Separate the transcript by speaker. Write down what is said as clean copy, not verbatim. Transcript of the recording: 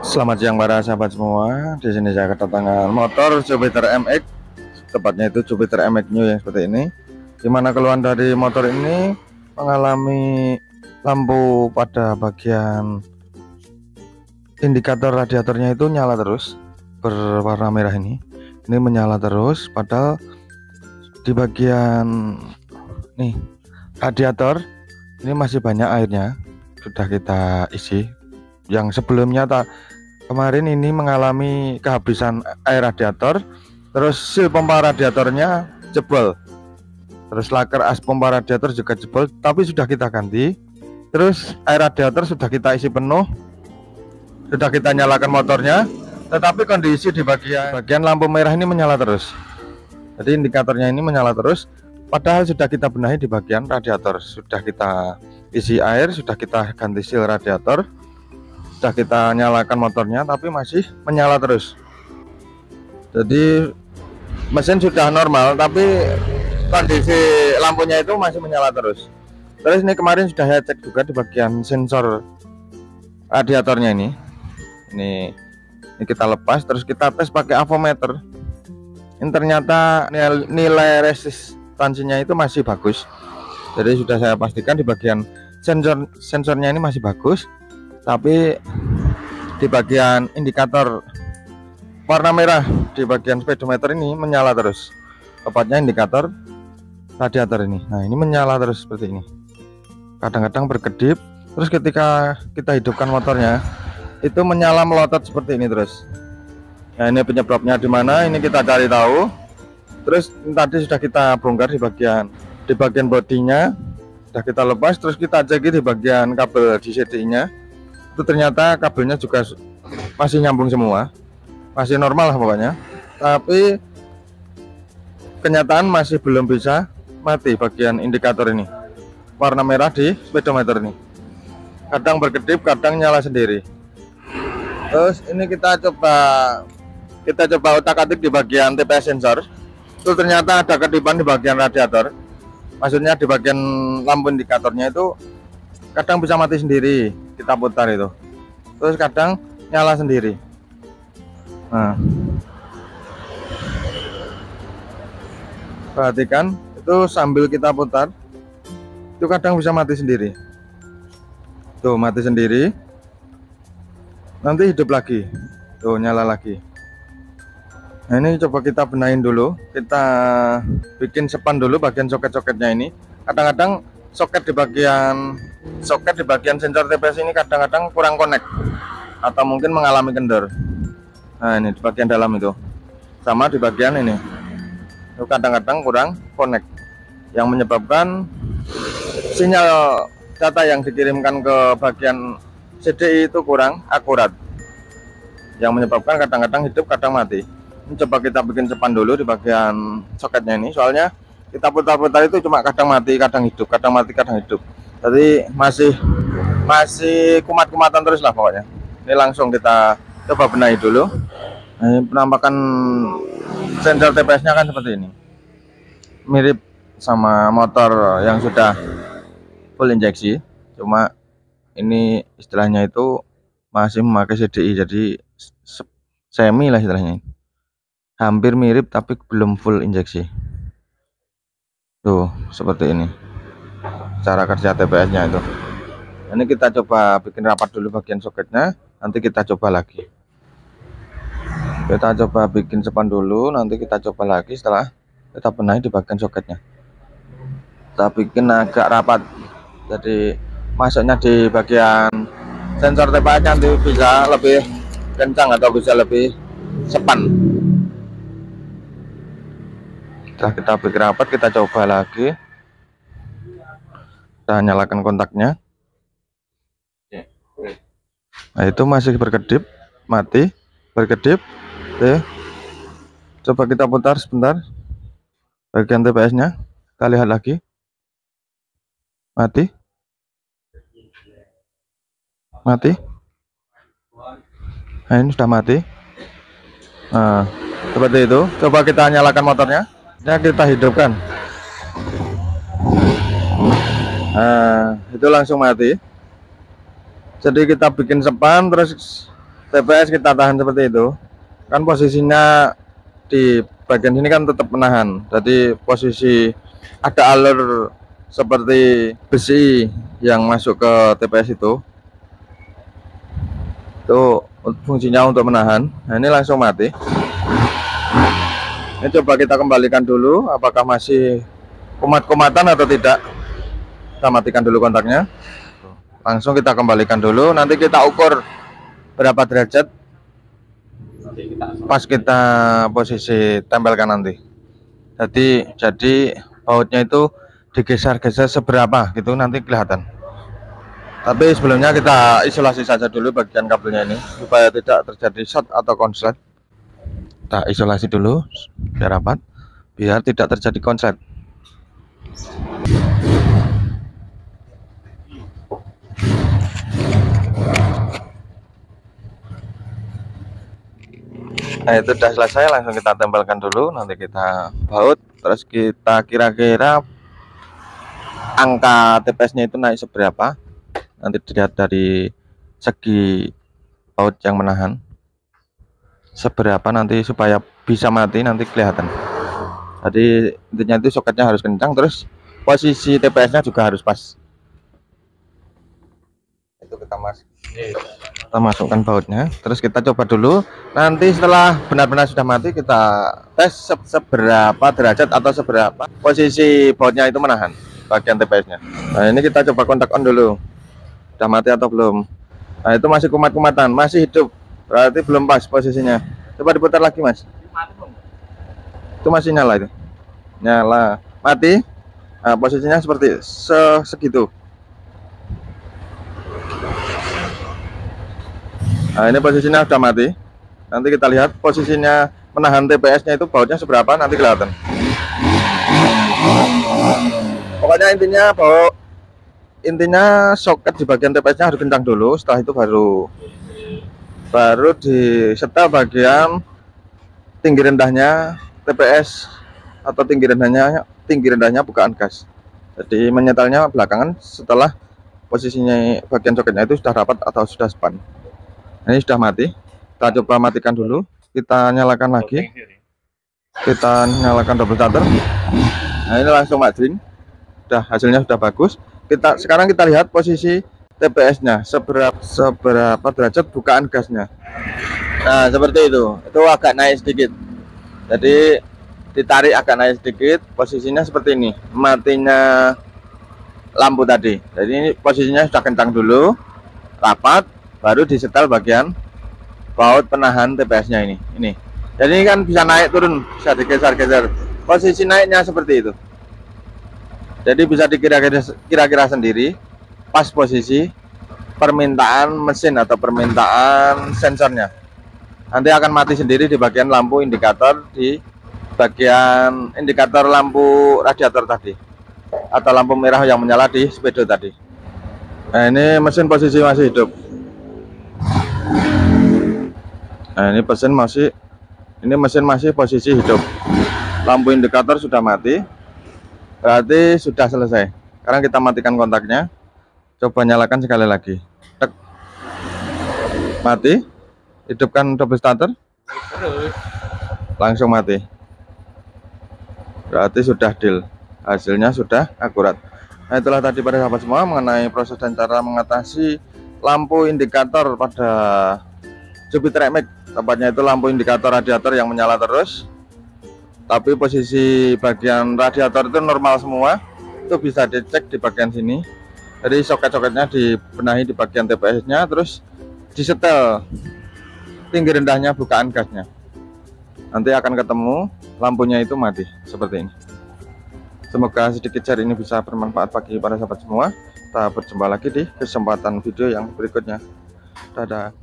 Speaker 1: Selamat siang para sahabat semua. Di sini saya kedatangan motor Jupiter MX, tepatnya itu Jupiter MX New yang seperti ini. Dimana keluhan dari motor ini mengalami lampu pada bagian indikator radiatornya itu nyala terus, berwarna merah ini. Ini menyala terus, padahal di bagian nih radiator ini masih banyak airnya. Sudah kita isi. Yang sebelumnya kemarin ini mengalami kehabisan air radiator, terus seal pompa radiatornya jebol, terus laker as pompa radiator juga jebol, tapi sudah kita ganti. Terus air radiator sudah kita isi penuh, sudah kita nyalakan motornya, tetapi kondisi di bagian lampu merah ini menyala terus. Jadi indikatornya ini menyala terus, padahal sudah kita benahi di bagian radiator, sudah kita isi air, sudah kita ganti seal radiator, sudah kita nyalakan motornya, tapi masih menyala terus. Jadi mesin sudah normal, tapi kondisi lampunya itu masih menyala terus. Terus ini kemarin sudah saya cek juga di bagian sensor radiatornya ini kita lepas, terus kita tes pakai avometer. Ini ternyata nilai resistansinya itu masih bagus. Jadi sudah saya pastikan di bagian sensornya ini masih bagus, tapi di bagian indikator warna merah di bagian speedometer ini menyala terus, tepatnya indikator radiator ini. Nah, ini menyala terus seperti ini, kadang-kadang berkedip, terus ketika kita hidupkan motornya itu menyala melotot seperti ini terus. Nah, ini penyebabnya di mana, ini kita cari tahu. Terus tadi sudah kita bongkar di bagian bodinya, sudah kita lepas, terus kita cek di bagian kabel di CDI-nya. Itu ternyata kabelnya juga masih nyambung semua, masih normal lah pokoknya, tapi kenyataan masih belum bisa mati bagian indikator ini, warna merah di speedometer ini, kadang berkedip, kadang nyala sendiri. Terus ini kita coba otak-atik di bagian TPS sensor. Itu ternyata ada kedipan di bagian radiator, maksudnya di bagian lampu indikatornya itu kadang bisa mati sendiri, kita putar itu, terus kadang nyala sendiri. Nah, perhatikan itu sambil kita putar, itu kadang bisa mati sendiri. Tuh, mati sendiri, nanti hidup lagi, tuh nyala lagi. Nah, ini coba kita benahin dulu, kita bikin sepan dulu bagian soket-soketnya ini. Kadang-kadang soket di bagian sensor TPS ini kadang-kadang kurang connect atau mungkin mengalami kendor. Nah, ini di bagian dalam itu, sama di bagian ini itu kadang-kadang kurang connect, yang menyebabkan sinyal data yang dikirimkan ke bagian CDI itu kurang akurat, yang menyebabkan kadang-kadang hidup, kadang mati. Ini coba kita bikin sepan dulu di bagian soketnya ini, soalnya kita putar-putar itu cuma kadang mati, kadang hidup, kadang mati, kadang hidup. Jadi masih kumat-kumatan terus lah pokoknya. Ini langsung kita coba benahi dulu. Nah, ini penampakan sensor TPS-nya kan seperti ini, mirip sama motor yang sudah full injeksi, cuma ini istilahnya itu masih memakai CDI, jadi semi lah istilahnya, hampir mirip tapi belum full injeksi. Tuh, seperti ini cara kerja TPS-nya itu. Ini kita coba bikin rapat dulu bagian soketnya, nanti kita coba lagi. Kita coba bikin sepan dulu, nanti kita coba lagi setelah kita benahi di bagian soketnya. Kita bikin agak rapat, jadi masuknya di bagian sensor TPS nanti bisa lebih kencang atau bisa lebih sepan. Setelah kita bikin rapat, kita coba lagi, kita nyalakan kontaknya. Nah, itu masih berkedip, mati, berkedip. Coba kita putar sebentar bagian TPS-nya, kita lihat lagi, mati, nah ini sudah mati. Nah, seperti itu. Coba kita nyalakan motornya, ya, kita hidupkan. Nah, itu langsung mati. Jadi kita bikin sepan, terus TPS kita tahan seperti itu, kan posisinya di bagian sini kan tetap menahan. Jadi posisi ada alur seperti besi yang masuk ke TPS itu fungsinya untuk menahan. Nah, ini langsung mati. Ini coba kita kembalikan dulu, apakah masih kumat-kumatan atau tidak. Kita matikan dulu kontaknya, langsung kita kembalikan dulu. Nanti kita ukur berapa derajat pas kita posisi tempelkan nanti. Jadi bautnya itu digeser-geser seberapa gitu nanti kelihatan. Tapi sebelumnya kita isolasi saja dulu bagian kabelnya ini supaya tidak terjadi short atau konslet. Kita isolasi dulu biar rapat, biar tidak terjadi konslet. Nah, itu sudah selesai, langsung kita tempelkan dulu. Nanti kita baut, terus kita kira-kira angka TPS-nya itu naik seberapa. Nanti dilihat dari segi baut yang menahan seberapa nanti supaya bisa mati nanti kelihatan. Jadi intinya itu soketnya harus kencang, terus posisi TPS-nya juga harus pas. Itu kita masukkan bautnya, terus kita coba dulu. Nanti setelah benar-benar sudah mati kita tes seberapa derajat atau seberapa posisi bautnya itu menahan bagian TPS-nya. Nah, ini kita coba kontak on dulu. Udah mati atau belum? Nah, itu masih kumat-kumatan, masih hidup, berarti belum pas posisinya. Coba diputar lagi, Mas. Itu masih nyala, itu nyala, mati. Nah, posisinya seperti segitu. Nah, ini posisinya sudah mati. Nanti kita lihat posisinya menahan TPS-nya itu bautnya seberapa, nanti kelihatan. Pokoknya intinya soket di bagian TPS-nya harus kencang dulu. Setelah itu baru disetel bagian tinggi rendahnya TPS atau tinggi rendahnya bukaan gas. Jadi menyetelnya belakangan setelah posisinya bagian soketnya itu sudah rapat atau sudah span. Ini sudah mati. Kita coba matikan dulu. Kita nyalakan lagi. Kita nyalakan double starter. Nah, ini langsung matching. Hasilnya sudah bagus. Sekarang kita lihat posisi TPS-nya seberapa derajat bukaan gasnya. Nah, seperti itu. Itu agak naik sedikit. Jadi ditarik agak naik sedikit. Posisinya seperti ini. Matinya lampu tadi. Jadi ini posisinya sudah kencang dulu, rapat, baru disetel bagian baut penahan TPS-nya ini. Jadi ini kan bisa naik turun, bisa digeser-geser. Posisi naiknya seperti itu. Jadi bisa dikira-kira sendiri pas posisi permintaan mesin atau permintaan sensornya. Nanti akan mati sendiri di bagian lampu indikator, di bagian indikator lampu radiator tadi, atau lampu merah yang menyala di speedo tadi. Nah, ini mesin posisi masih hidup. Nah, ini mesin masih posisi hidup. Lampu indikator sudah mati. Berarti sudah selesai. Sekarang kita matikan kontaknya. Coba nyalakan sekali lagi. Tek. Mati. Hidupkan double starter. Langsung mati. Berarti sudah deal. Hasilnya sudah akurat. Nah, itulah tadi pada sahabat semua mengenai proses dan cara mengatasi lampu indikator pada Jupiter X-Max. Tepatnya itu lampu indikator radiator yang menyala terus, tapi posisi bagian radiator itu normal semua. Itu bisa dicek di bagian sini. Jadi soket-soketnya dibenahi di bagian TPS-nya, terus disetel tinggi rendahnya bukaan gasnya. Nanti akan ketemu lampunya itu mati seperti ini. Semoga sedikit share ini bisa bermanfaat bagi para sahabat semua. Kita berjumpa lagi di kesempatan video yang berikutnya. Dadah.